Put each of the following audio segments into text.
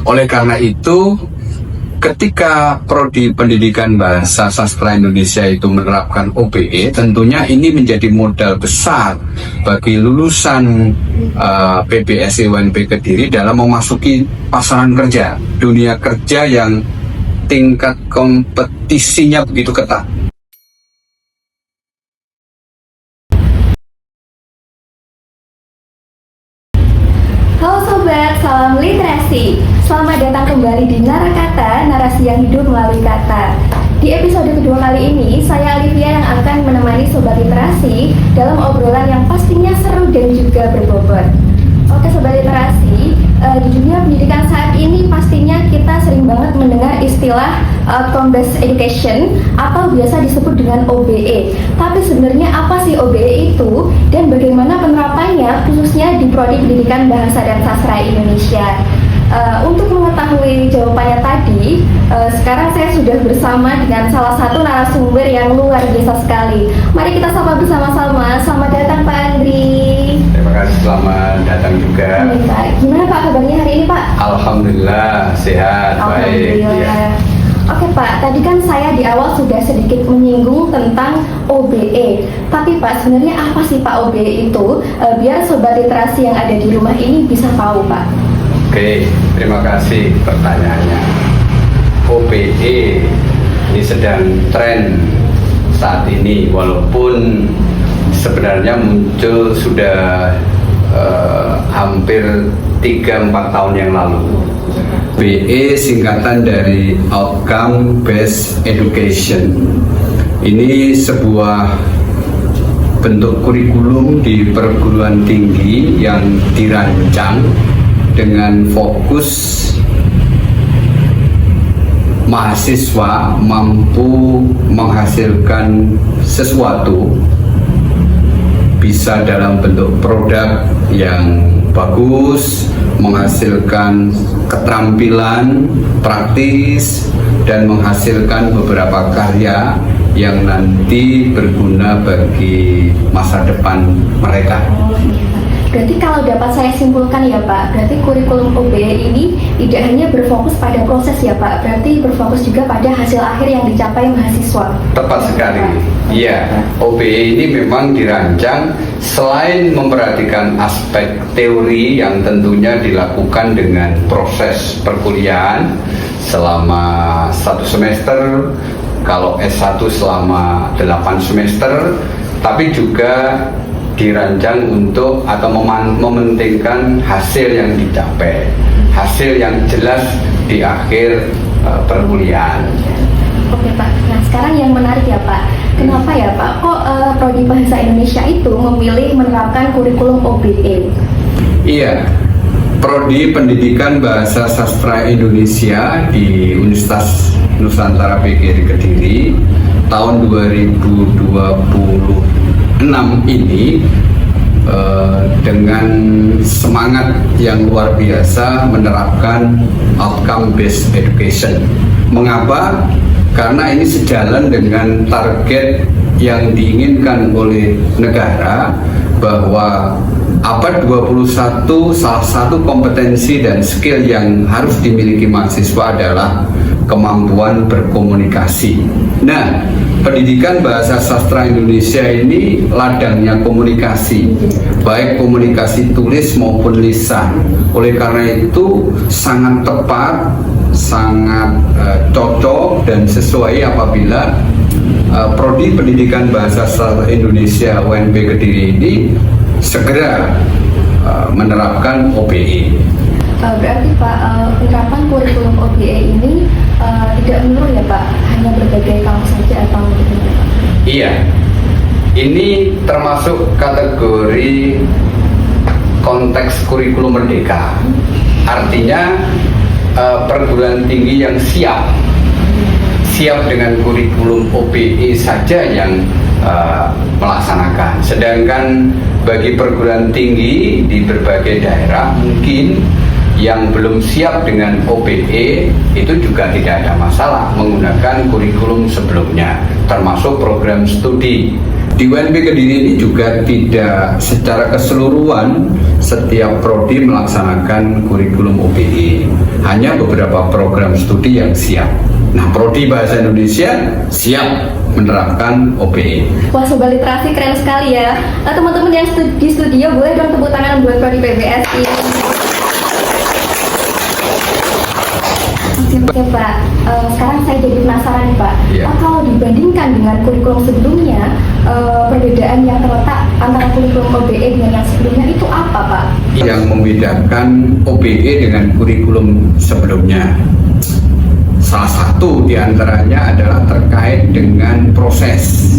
Oleh karena itu, ketika Prodi Pendidikan Bahasa Sastra Indonesia itu menerapkan OBE, tentunya ini menjadi modal besar bagi lulusan PBSI UNP Kediri dalam memasuki pasaran kerja, dunia kerja yang tingkat kompetisinya begitu ketat. Halo Sobat, salam literasi. Selamat datang kembali di Narakata, narasi yang hidup melalui kata. Di episode kedua kali ini, saya Olivia yang akan menemani Sobat Literasi dalam obrolan yang pastinya seru dan juga berbobot. Oke Sobat Literasi, di dunia pendidikan saat ini pastinya kita sering banget mendengar istilah outcome-based education atau biasa disebut dengan OBE. Tapi sebenarnya apa sih OBE itu dan bagaimana penerapannya khususnya di Prodi Pendidikan Bahasa dan Sastra Indonesia? Untuk mengetahui jawabannya tadi, sekarang saya sudah bersama dengan salah satu narasumber yang luar biasa sekali. Mari kita sapa bersama-sama. Selamat datang Pak Andri. Terima kasih, selamat datang juga. Pak. Gimana Pak kabarnya hari ini Pak? Alhamdulillah sehat, baik. Alhamdulillah. Oke Pak, tadi kan saya di awal sudah sedikit menyinggung tentang OBE. Tapi Pak, sebenarnya apa sih Pak OBE itu? Biar Sobat Literasi yang ada di rumah ini bisa tahu Pak. Oke, terima kasih pertanyaannya. OBE ini sedang tren saat ini, walaupun sebenarnya muncul sudah hampir 3-4 tahun yang lalu. BE singkatan dari Outcome Based Education. Ini sebuah bentuk kurikulum di perguruan tinggi yang dirancang dengan fokus mahasiswa mampu menghasilkan sesuatu, bisa dalam bentuk produk yang bagus, menghasilkan keterampilan praktis, dan menghasilkan beberapa karya yang nanti berguna bagi masa depan mereka. Berarti kalau dapat saya simpulkan ya Pak, berarti kurikulum OBE ini tidak hanya berfokus pada proses ya Pak, berarti berfokus juga pada hasil akhir yang dicapai mahasiswa. Tepat sekali. Iya, OBE ini memang dirancang selain memperhatikan aspek teori yang tentunya dilakukan dengan proses perkuliahan selama 1 semester, kalau S1 selama 8 semester, tapi juga dirancang untuk atau mementingkan hasil yang dicapai, hasil yang jelas di akhir perkuliahan. Oke Pak, nah sekarang yang menarik ya Pak, kenapa ya Pak kok Prodi Bahasa Indonesia itu memilih menerapkan kurikulum OBE? Iya, Prodi Pendidikan Bahasa Sastra Indonesia di Universitas Nusantara PGRI Kediri tahun 2026 ini dengan semangat yang luar biasa menerapkan outcome based education. Mengapa? Karena ini sejalan dengan target yang diinginkan oleh negara bahwa abad 21 salah satu kompetensi dan skill yang harus dimiliki mahasiswa adalah kemampuan berkomunikasi. Nah, pendidikan bahasa sastra Indonesia ini ladangnya komunikasi, baik komunikasi tulis maupun lisan. Oleh karena itu sangat tepat, sangat cocok dan sesuai apabila Prodi Pendidikan Bahasa Sastra Indonesia UNP Kediri ini segera menerapkan OBE. Berarti Pak, penerapan kurikulum OBE ini tidak menurun ya Pak, hanya berbagai tahun saja atau bagaimana Pak? Iya, ini termasuk kategori konteks kurikulum merdeka. Artinya perguruan tinggi yang siap dengan kurikulum OBE saja yang melaksanakan. Sedangkan bagi perguruan tinggi di berbagai daerah mungkin yang belum siap dengan OBE itu juga tidak ada masalah menggunakan kurikulum sebelumnya, termasuk program studi. Di UNP Kediri ini juga tidak secara keseluruhan setiap prodi melaksanakan kurikulum OBE. hanya beberapa program studi yang siap. Nah, Prodi Bahasa Indonesia siap menerapkan OPE. Wah, Sobat Literasi keren sekali ya. Teman-teman yang di studio boleh dong tepuk tangan buat Prodi PBSI. Oke Pak, sekarang saya jadi penasaran nih Pak. Iya. Kalau dibandingkan dengan kurikulum sebelumnya, perbedaan yang terletak antara kurikulum OBE dengan yang sebelumnya itu apa Pak? Yang membedakan OPE dengan kurikulum sebelumnya, salah satu diantaranya adalah terkait dengan proses.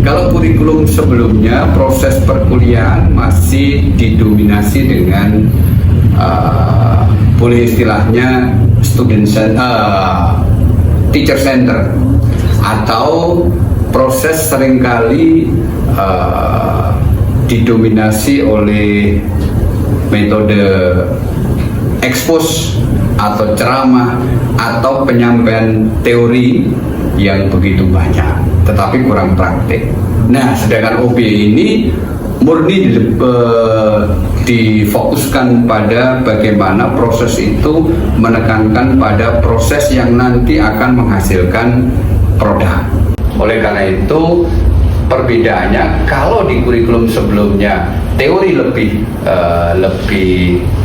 Kalau kurikulum sebelumnya, proses perkuliahan masih didominasi dengan boleh istilahnya teacher center, atau proses seringkali didominasi oleh metode ekspos atau ceramah atau penyampaian teori yang begitu banyak tetapi kurang praktik. Nah, sedangkan OPE ini murni difokuskan pada bagaimana proses itu menekankan pada proses yang nanti akan menghasilkan produk. Oleh karena itu, perbedaannya kalau di kurikulum sebelumnya teori lebih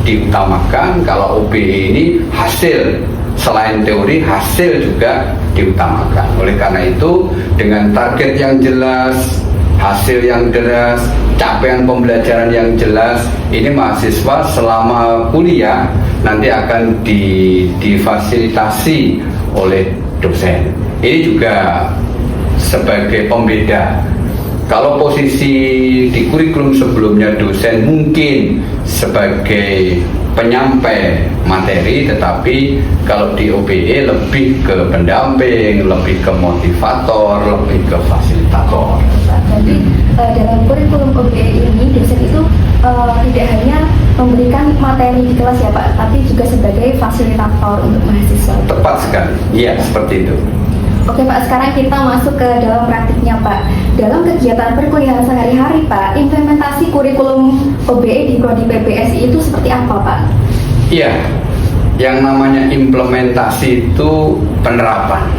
diutamakan, kalau OPE ini hasil, selain teori hasil juga diutamakan. Oleh karena itu, dengan target yang jelas, hasil yang deras, capaian pembelajaran yang jelas, ini mahasiswa selama kuliah nanti akan difasilitasi oleh dosen. Ini juga sebagai pembeda. Kalau posisi di kurikulum sebelumnya dosen mungkin sebagai penyampai materi, tetapi kalau di OPE lebih ke pendamping, lebih ke motivator, lebih ke fasilitator. Jadi dalam kurikulum OPE ini dosen itu tidak hanya memberikan materi di kelas ya Pak, tapi juga sebagai fasilitator untuk mahasiswa. Tepat sekali, iya seperti itu. Oke Pak, sekarang kita masuk ke dalam praktiknya Pak. Dalam kegiatan perkuliahan sehari-hari Pak, implementasi kurikulum OBE di Prodi PBSI itu seperti apa Pak? Iya, yang namanya implementasi itu penerapan.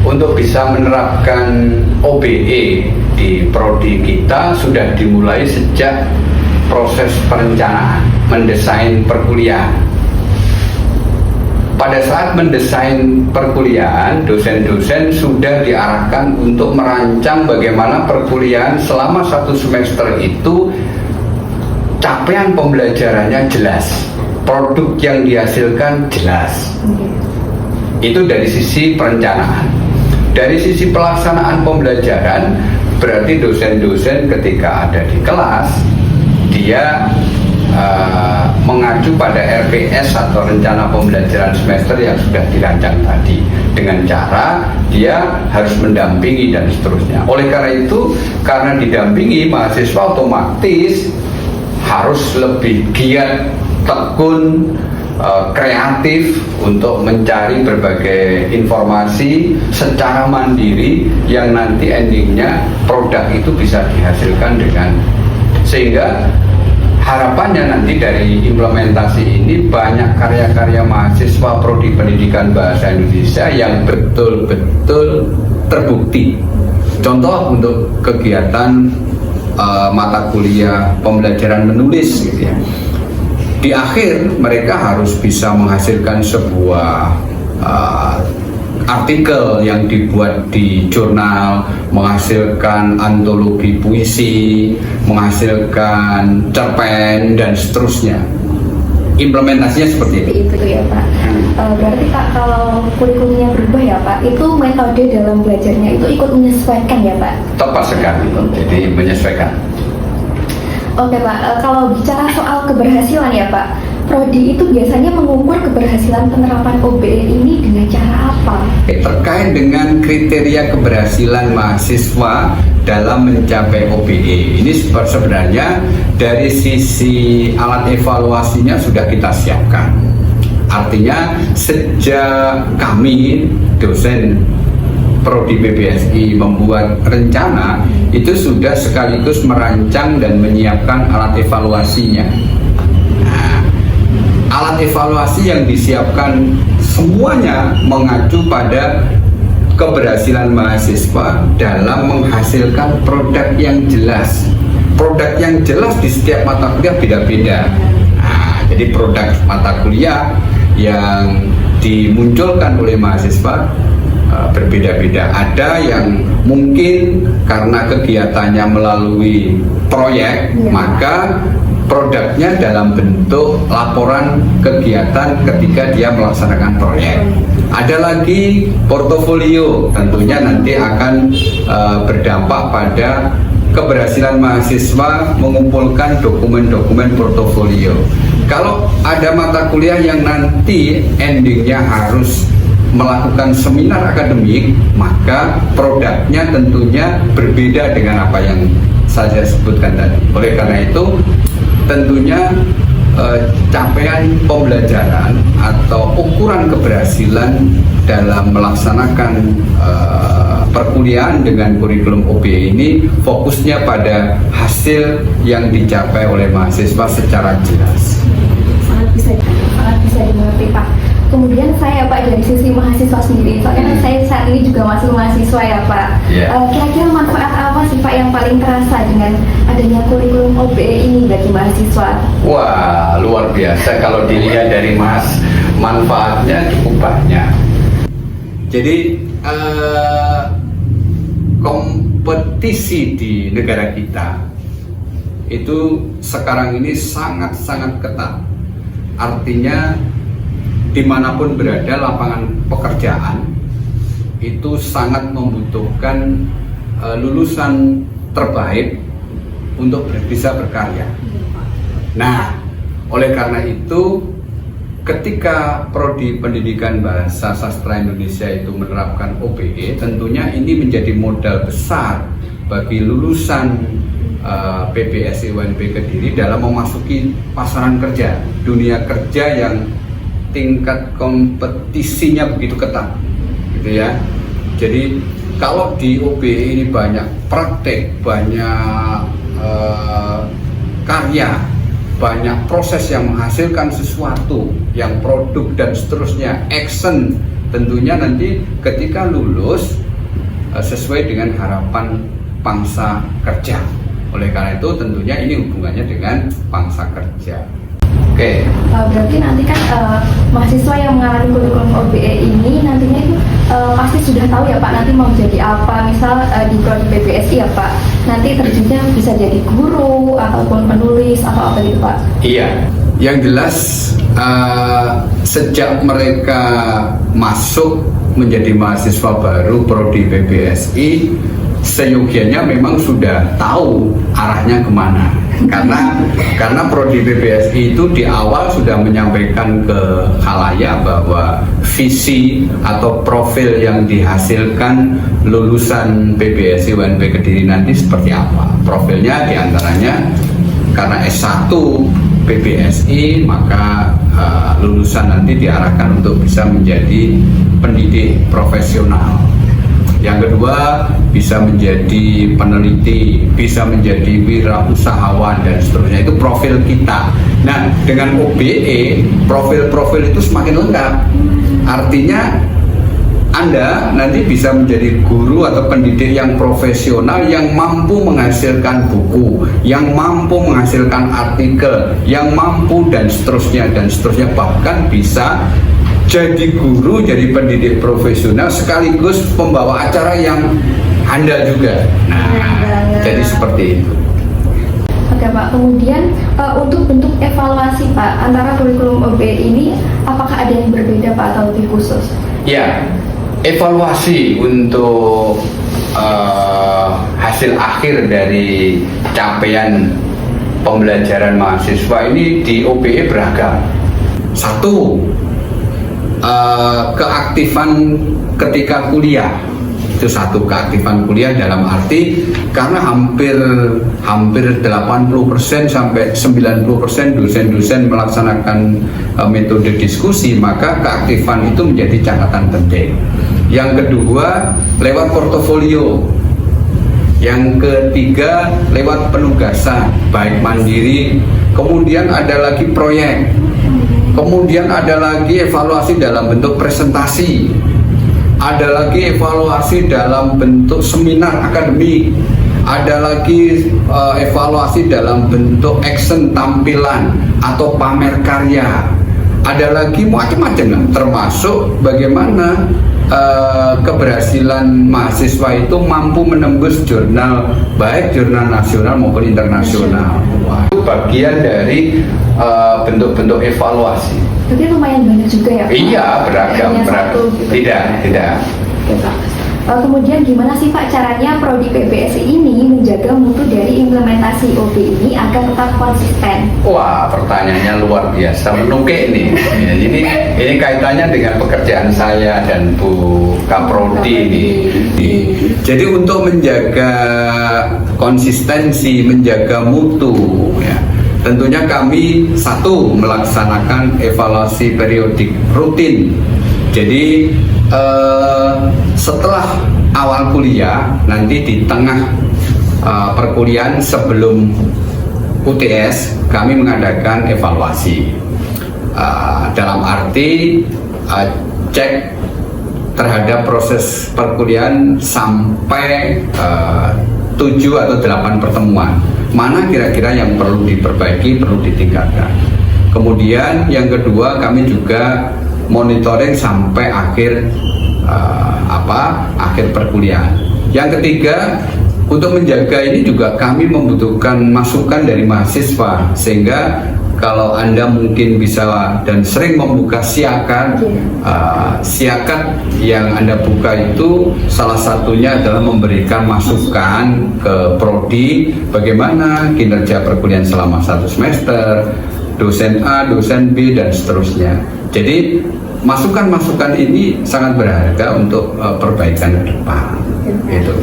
Untuk bisa menerapkan OBE di Prodi kita sudah dimulai sejak proses perencanaan, mendesain perkuliahan. Pada saat mendesain perkuliahan, dosen-dosen sudah diarahkan untuk merancang bagaimana perkuliahan selama 1 semester itu capaian pembelajarannya jelas, produk yang dihasilkan jelas. Itu dari sisi perencanaan. Dari sisi pelaksanaan pembelajaran, berarti dosen-dosen ketika ada di kelas, dia mengacu pada RPS atau rencana pembelajaran semester yang sudah dirancang tadi, dengan cara dia harus mendampingi dan seterusnya. Oleh karena itu, karena didampingi, mahasiswa otomatis harus lebih giat, tekun, kreatif untuk mencari berbagai informasi secara mandiri yang nanti endingnya produk itu bisa dihasilkan dengan, sehingga harapannya nanti dari implementasi ini banyak karya-karya mahasiswa Prodi Pendidikan Bahasa Indonesia yang betul-betul terbukti. Contoh untuk kegiatan mata kuliah pembelajaran menulis gitu ya. Di akhir mereka harus bisa menghasilkan sebuah artikel yang dibuat di jurnal, menghasilkan antologi puisi, menghasilkan cerpen dan seterusnya. Implementasinya seperti itu. Itu ya Pak. Berarti Pak, kalau kurikulumnya berubah ya Pak, itu metode dalam belajarnya itu ikut menyesuaikan ya Pak? Tepat sekali. Jadi menyesuaikan. Oke Pak, kalau bicara soal keberhasilan ya Pak, Prodi itu biasanya mengukur keberhasilan penerapan OBE ini dengan cara apa? Terkait dengan kriteria keberhasilan mahasiswa dalam mencapai OBE, ini sebenarnya dari sisi alat evaluasinya sudah kita siapkan. Artinya sejak kami dosen Prodi PBSI membuat rencana, itu sudah sekaligus merancang dan menyiapkan alat evaluasinya. Nah, alat evaluasi yang disiapkan semuanya mengacu pada keberhasilan mahasiswa dalam menghasilkan produk yang jelas. Produk yang jelas di setiap mata kuliah beda-beda. Nah, jadi produk mata kuliah yang dimunculkan oleh mahasiswa berbeda-beda. Ada yang mungkin karena kegiatannya melalui proyek, maka produknya dalam bentuk laporan kegiatan ketika dia melaksanakan proyek. Ada lagi portofolio, tentunya nanti akan berdampak pada keberhasilan mahasiswa mengumpulkan dokumen-dokumen portofolio. Kalau ada mata kuliah yang nanti endingnya harus melakukan seminar akademik, maka produknya tentunya berbeda dengan apa yang saya sebutkan tadi. Oleh karena itu, tentunya capaian pembelajaran atau ukuran keberhasilan dalam melaksanakan perkuliahan dengan kurikulum OBE ini fokusnya pada hasil yang dicapai oleh mahasiswa secara jelas. Sangat bisa dimengerti, Pak. Kemudian saya, Pak, dari sisi mahasiswa sendiri, soalnya saya saat ini juga masih mahasiswa ya, Pak. Kira-kira manfaat apa sih, Pak, yang paling terasa dengan adanya kurikulum OBE ini bagi mahasiswa? Wah, luar biasa kalau dilihat dari manfaatnya cukup banyak. Jadi kompetisi di negara kita itu sekarang ini sangat-sangat ketat. Artinya dimanapun berada lapangan pekerjaan itu sangat membutuhkan lulusan terbaik untuk bisa berkarya. Nah, oleh karena itu ketika Prodi Pendidikan Bahasa Sastra Indonesia itu menerapkan OBE, tentunya ini menjadi modal besar bagi lulusan PBSI UNP Kediri dalam memasuki pasaran kerja, dunia kerja yang tingkat kompetisinya begitu ketat, gitu ya. Jadi kalau di OBE ini banyak praktek, banyak karya, banyak proses yang menghasilkan sesuatu, yang produk dan seterusnya, action, tentunya nanti ketika lulus sesuai dengan harapan pangsa kerja. Oleh karena itu tentunya ini hubungannya dengan pangsa kerja. Oke. Berarti nanti kan mahasiswa yang mengalami kurikulum OBE ini nantinya itu pasti sudah tahu ya, Pak, nanti mau jadi apa. Misal di prodi PBSI ya, Pak, nanti terjunnya bisa jadi guru ataupun penulis atau apa gitu, Pak. Iya, yang jelas sejak mereka masuk menjadi mahasiswa baru prodi PBSI, seyogianya memang sudah tahu arahnya kemana. Karena prodi PBSI itu di awal sudah menyampaikan ke khalayak bahwa visi atau profil yang dihasilkan lulusan PBSI UNP Kediri nanti seperti apa. Profilnya diantaranya karena S1 PBSI, maka lulusan nanti diarahkan untuk bisa menjadi pendidik profesional. Yang kedua, bisa menjadi peneliti, bisa menjadi wirausahawan dan seterusnya. Itu profil kita. Nah, dengan OBE, profil-profil itu semakin lengkap. Artinya Anda nanti bisa menjadi guru atau pendidik yang profesional, yang mampu menghasilkan buku, yang mampu menghasilkan artikel, yang mampu dan seterusnya, bahkan bisa jadi guru, jadi pendidik profesional sekaligus pembawa acara yang handal juga. Nah, jadi seperti itu. Oke, Pak, kemudian untuk bentuk evaluasi, Pak, antara kurikulum OBE ini apakah ada yang berbeda, Pak, atau lebih khusus? Ya, evaluasi untuk hasil akhir dari capaian pembelajaran mahasiswa ini di OBE beragam. Satu, keaktifan ketika kuliah. Itu satu, keaktifan kuliah dalam arti karena hampir 80% sampai 90% dosen-dosen melaksanakan metode diskusi, maka keaktifan itu menjadi catatan penting. Yang kedua, lewat portofolio. Yang ketiga, lewat penugasan baik mandiri, kemudian ada lagi proyek Kemudian ada lagi evaluasi dalam bentuk presentasi, ada lagi evaluasi dalam bentuk seminar akademik, ada lagi evaluasi dalam bentuk action tampilan atau pamer karya, ada lagi macam-macam lah, termasuk bagaimana keberhasilan mahasiswa itu mampu menembus jurnal, baik jurnal nasional maupun internasional. Wah, itu bagian dari bentuk-bentuk evaluasi. Jadi lumayan banyak juga ya Pak? Iya, beragam. Gitu. Tidak. Oke, Pak. Kemudian gimana sih Pak caranya Prodi PBSI ini menjaga mutu dari implementasi OB ini agar tetap konsisten? Wah, pertanyaannya luar biasa, menukik nih. Ya, ini kaitannya dengan pekerjaan saya dan Bu Kaprodi ini. Jadi untuk menjaga konsistensi, menjaga mutu, ya, tentunya kami satu melaksanakan evaluasi periodik rutin. Jadi setelah awal kuliah, nanti di tengah perkuliahan sebelum UTS kami mengadakan evaluasi dalam arti cek terhadap proses perkuliahan sampai 7 atau 8 pertemuan, mana kira-kira yang perlu diperbaiki, perlu ditingkatkan. Kemudian yang kedua, kami juga monitoring sampai akhir akhir perkuliahan. Yang ketiga, untuk menjaga ini juga kami membutuhkan masukan dari mahasiswa, sehingga kalau Anda mungkin bisa dan sering membuka siakat, siakat yang Anda buka itu salah satunya adalah memberikan masukan ke prodi bagaimana kinerja perkuliahan selama 1 semester, dosen A, dosen B, dan seterusnya. Jadi masukan-masukan ini sangat berharga untuk perbaikan ke depan. Gitu.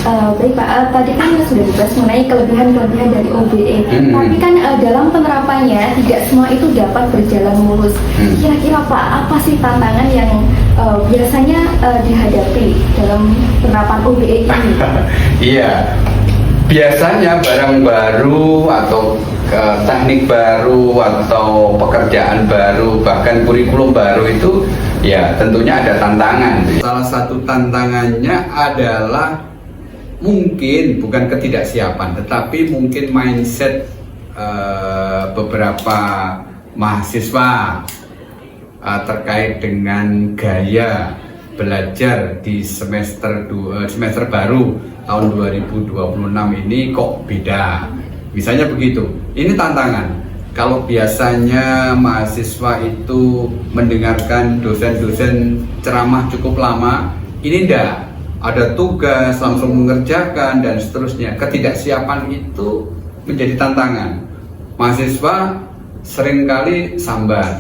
Baik Pak, tadi kan sudah dibahas mengenai kelebihan-kelebihan dari OBE, tapi kan dalam penerapannya tidak semua itu dapat berjalan mulus. Kira-kira Pak, apa sih tantangan yang biasanya dihadapi dalam penerapan OBE ini? Iya, biasanya barang baru atau teknik baru atau pekerjaan baru, bahkan kurikulum baru itu ya tentunya ada tantangan. Salah satu tantangannya adalah mungkin bukan ketidaksiapan, tetapi mungkin mindset beberapa mahasiswa terkait dengan gaya belajar di semester baru tahun 2026 ini kok beda. Misalnya begitu. Ini tantangan. Kalau biasanya mahasiswa itu mendengarkan dosen-dosen ceramah cukup lama, ini enggak. Ada tugas, langsung mengerjakan, dan seterusnya. Ketidaksiapan itu menjadi tantangan. Mahasiswa seringkali sambat.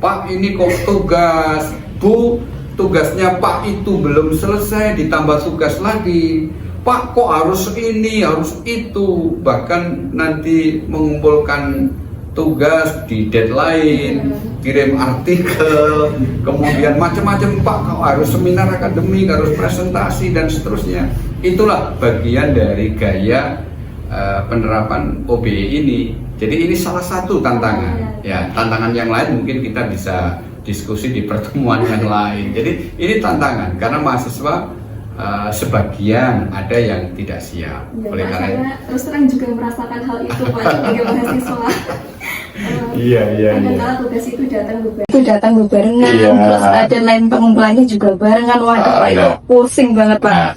Pak, ini kok tugas? Bu, tugasnya Pak itu belum selesai, ditambah tugas lagi. Pak, kok harus ini, harus itu. Bahkan nanti mengumpulkan tugas di deadline, kirim artikel, kemudian macam-macam. Pak, kok harus seminar akademik, harus presentasi, dan seterusnya. Itulah bagian dari gaya penerapan OBE ini. Jadi ini salah satu tantangan. Ya, tantangan yang lain mungkin kita bisa diskusi di pertemuan yang lain. Jadi ini tantangan karena mahasiswa sebagian ada yang tidak siap. Ya, oleh karena saya terus terang juga merasakan hal itu Pak sebagai mahasiswa. Iya. Kadang-kadang tugas itu datang bebarengan, Iya. terus ada lain pengumpulannya juga barengan. Waduh, Pak, itu pusing banget Pak. Nah,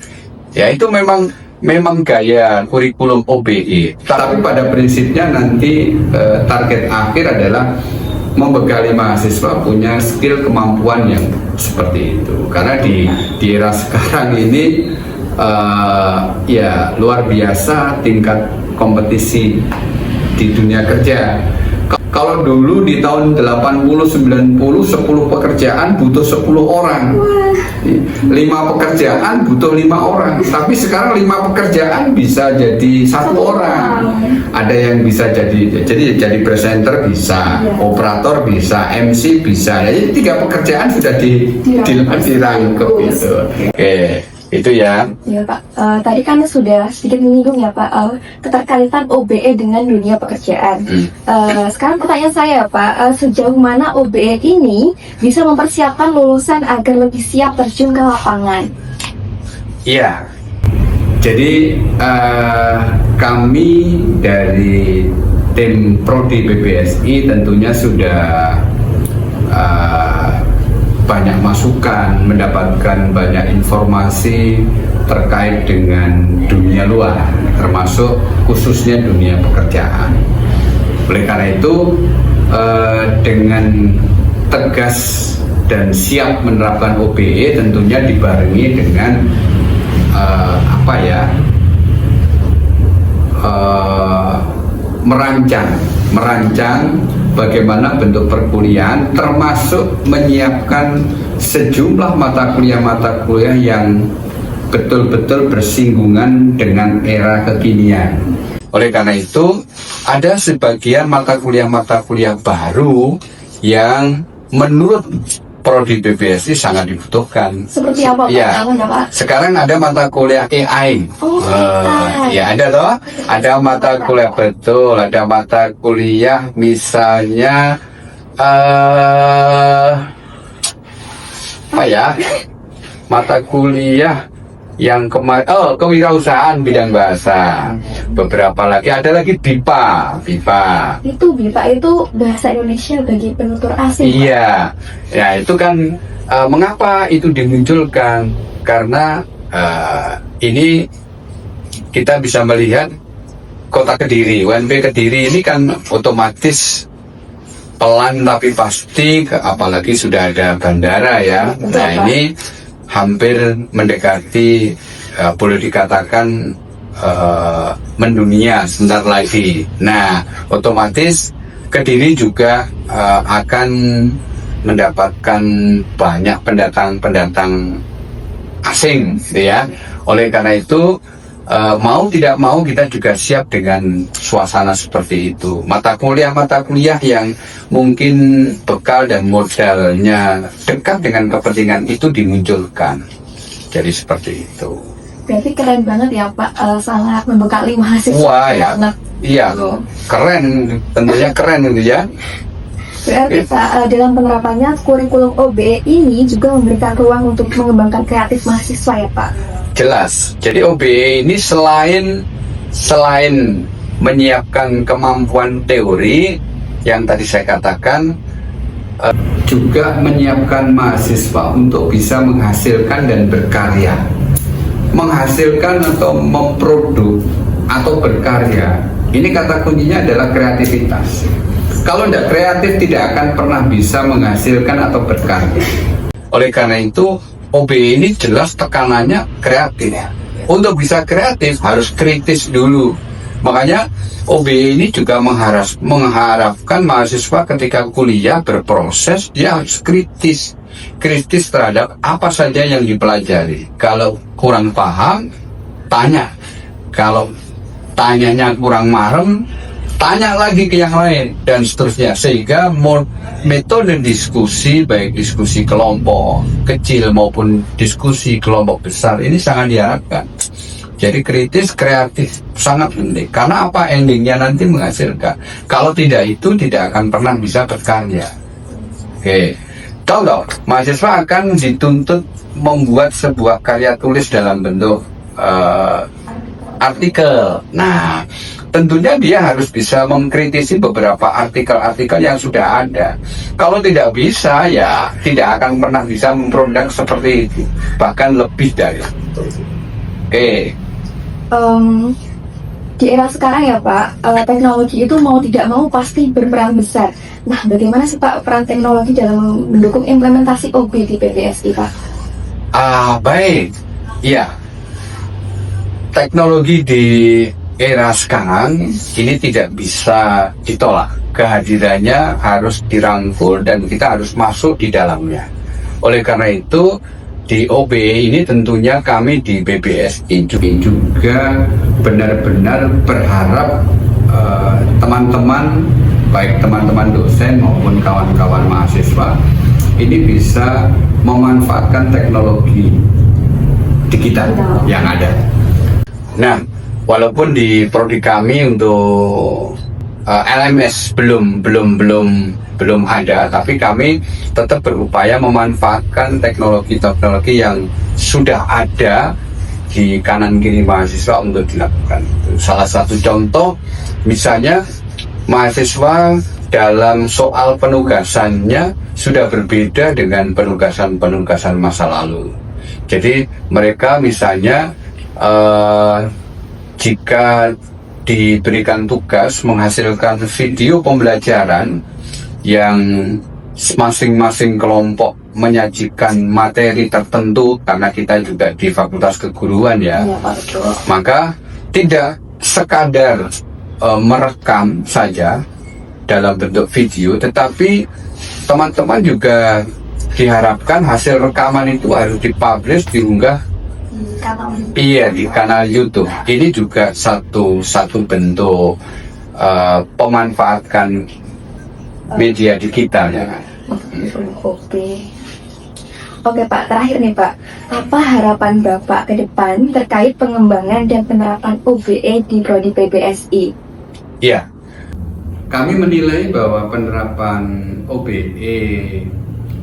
ya itu memang gaya kurikulum OBE. Tapi pada prinsipnya nanti target akhir adalah membekali mahasiswa punya skill kemampuan yang seperti itu. Karena di era sekarang ini ya luar biasa tingkat kompetisi di dunia kerja. Kalau dulu di tahun 80-90 10 pekerjaan butuh 10 orang. 5 pekerjaan butuh 5 orang. Tapi sekarang 5 pekerjaan bisa jadi 1 orang. Ada yang bisa jadi presenter bisa, operator bisa, MC bisa. Jadi 3 pekerjaan sudah dirangkep gitu. Oke. Itu ya. Ya Pak, tadi kan sudah sedikit menyinggung ya Pak, keterkaitan OBE dengan dunia pekerjaan. Sekarang pertanyaan saya Pak, sejauh mana OBE ini bisa mempersiapkan lulusan agar lebih siap terjun ke lapangan? Iya. Jadi kami dari tim Prodi BPSI tentunya sudah banyak masukan, mendapatkan banyak informasi terkait dengan dunia luar, termasuk khususnya dunia pekerjaan. Oleh karena itu, dengan tegas dan siap menerapkan OBE tentunya dibarengi dengan merancang bagaimana bentuk perkuliahan, termasuk menyiapkan sejumlah mata kuliah yang betul-betul bersinggungan dengan era kekinian. Oleh karena itu, ada sebagian mata kuliah baru yang menurut Prodi BPSI sangat dibutuhkan. Seperti apa Pak? Ya, sekarang ada mata kuliah AI. Ya ada toh, ada mata kuliah betul, ada mata kuliah misalnya mata kuliah yang kewirausahaan bidang bahasa. Beberapa lagi, ada lagi BIPA. Itu BIPA itu bahasa Indonesia bagi penutur asing. Iya, ya itu kan mengapa itu dimunculkan? Karena ini kita bisa melihat kota Kediri, UNP Kediri ini kan otomatis pelan tapi pasti, apalagi sudah ada bandara ya. Nah ini hampir mendekati boleh dikatakan mendunia sebentar lagi. Nah, otomatis Kediri juga akan mendapatkan banyak pendatang asing, gitu ya. Oleh karena itu, mau tidak mau kita juga siap dengan suasana seperti itu. Mata kuliah yang mungkin bekal dan modalnya dekat dengan kepentingan itu dimunculkan. Jadi seperti itu. Berarti keren banget ya Pak, sangat membekali mahasiswa. Wah ya, iya, keren, tentunya keren gitu ya. Berarti Pak, dalam penerapannya kurikulum OBE ini juga memberikan ruang untuk mengembangkan kreatif mahasiswa ya Pak? Jelas. Jadi OBE ini selain menyiapkan kemampuan teori yang tadi saya katakan, juga menyiapkan mahasiswa untuk bisa menghasilkan dan berkarya. Menghasilkan atau memproduk atau berkarya, ini kata kuncinya adalah kreativitas. Kalau tidak kreatif, tidak akan pernah bisa menghasilkan atau berkarya. Oleh karena itu, OBE ini jelas tekanannya kreatif. Untuk bisa kreatif harus kritis dulu. Makanya OBE ini juga mengharapkan mahasiswa ketika kuliah berproses, dia harus kritis terhadap apa saja yang dipelajari. Kalau kurang paham, tanya. Kalau tanyanya kurang marem, tanya lagi ke yang lain, dan seterusnya. Sehingga metode diskusi, baik diskusi kelompok kecil maupun diskusi kelompok besar, ini sangat diharapkan. Jadi kritis, kreatif, sangat penting. Karena apa? Endingnya nanti menghasilkan. Kalau tidak itu, tidak akan pernah bisa berkarya. Oke. Tahu dong, mahasiswa akan dituntut membuat sebuah karya tulis dalam bentuk artikel. Nah, tentunya dia harus bisa mengkritisi beberapa artikel-artikel yang sudah ada. Kalau tidak bisa, ya tidak akan pernah bisa memproduk seperti itu. Bahkan lebih dari itu. Oke. Di era sekarang ya Pak, teknologi itu mau tidak mau pasti berperan besar. Nah, bagaimana sih Pak peran teknologi dalam mendukung implementasi OB di PBSI Pak? Baik, ya. Teknologi di era sekarang ini tidak bisa ditolak. Kehadirannya harus dirangkul dan kita harus masuk di dalamnya. Oleh karena itu, di OBE ini tentunya kami di BPSI juga benar-benar berharap teman-teman, baik teman-teman dosen maupun kawan-kawan mahasiswa, ini bisa memanfaatkan teknologi digital yang ada. Nah, walaupun di prodi kami untuk LMS belum ada, tapi kami tetap berupaya memanfaatkan teknologi yang sudah ada di kanan kiri mahasiswa untuk dilakukan. Salah satu contoh, misalnya mahasiswa dalam soal penugasannya sudah berbeda dengan penugasan masa lalu. Jadi mereka misalnya jika diberikan tugas menghasilkan video pembelajaran yang masing-masing kelompok menyajikan materi tertentu, karena kita juga di Fakultas Keguruan ya, maka tidak sekadar merekam saja dalam bentuk video, tetapi teman-teman juga diharapkan hasil rekaman itu harus dipublish, diunggah di kanal YouTube. Ini juga satu bentuk pemanfaatkan media digital ya. Oke Pak, terakhir nih Pak, apa harapan Bapak ke depan terkait pengembangan dan penerapan OBE di Prodi PPSI? Ya, kami menilai bahwa penerapan OBE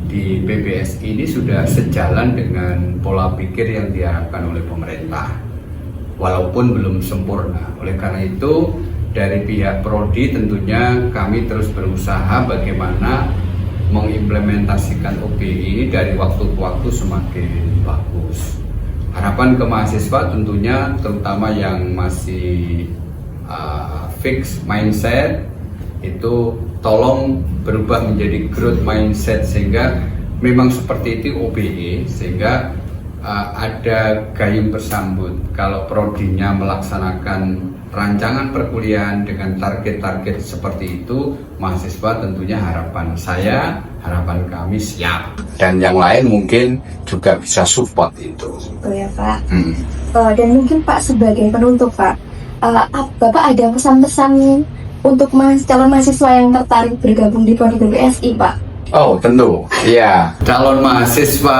di PPSI ini sudah sejalan dengan pola pikir yang diharapkan oleh pemerintah, walaupun belum sempurna. Oleh karena itu, dari pihak Prodi tentunya kami terus berusaha bagaimana mengimplementasikan OBE dari waktu ke waktu semakin bagus. Harapan ke mahasiswa tentunya, terutama yang masih fix mindset, itu tolong berubah menjadi growth mindset, sehingga memang seperti itu OBE, sehingga ada gayung bersambut. Kalau prodinya melaksanakan rancangan perkuliahan dengan target-target seperti itu, mahasiswa tentunya harapan kami siap, dan yang lain mungkin juga bisa support itu. Oh ya Pak. Dan mungkin Pak sebagai penutup Pak, Bapak ada pesan-pesan untuk calon mahasiswa yang tertarik bergabung di Prodi PPSI Pak? Oh tentu, ya, calon mahasiswa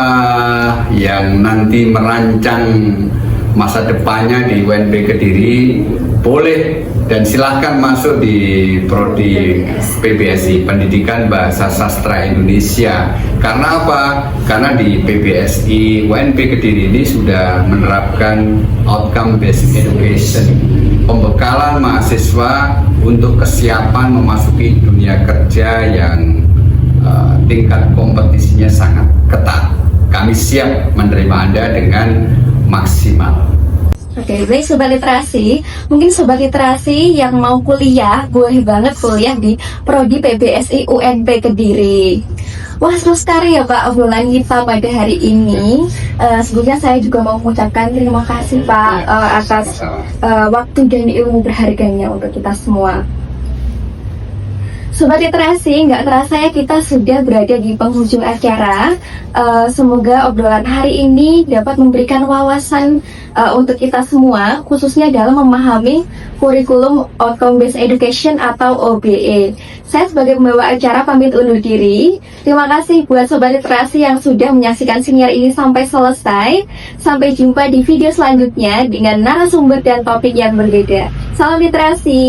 yang nanti merancang masa depannya di UNP Kediri boleh dan silahkan masuk di Prodi PPSI, Pendidikan Bahasa Sastra Indonesia. Karena apa? Karena di PPSI UNP Kediri ini sudah menerapkan outcome based education, pembekalan mahasiswa untuk kesiapan memasuki dunia kerja yang tingkat kompetisinya sangat ketat. Kami siap menerima Anda dengan maksimal. Oke, baik Sobat Literasi, mungkin Sobat Literasi yang mau kuliah, boleh banget kuliah di Prodi PPSI UNP Kediri. Wah, seru sekali ya Pak obrolan kita pada hari ini. Sebelumnya saya juga mau mengucapkan terima kasih Pak atas waktu dan ilmu berharganya untuk kita semua. Sobat Literasi, nggak terasa ya kita sudah berada di penghujung acara. Semoga obrolan hari ini dapat memberikan wawasan untuk kita semua, khususnya dalam memahami kurikulum Outcome Based Education atau OBE. Saya sebagai pembawa acara pamit undur diri. Terima kasih buat Sobat Literasi yang sudah menyaksikan siniar ini sampai selesai. Sampai jumpa di video selanjutnya dengan narasumber dan topik yang berbeda. Salam literasi.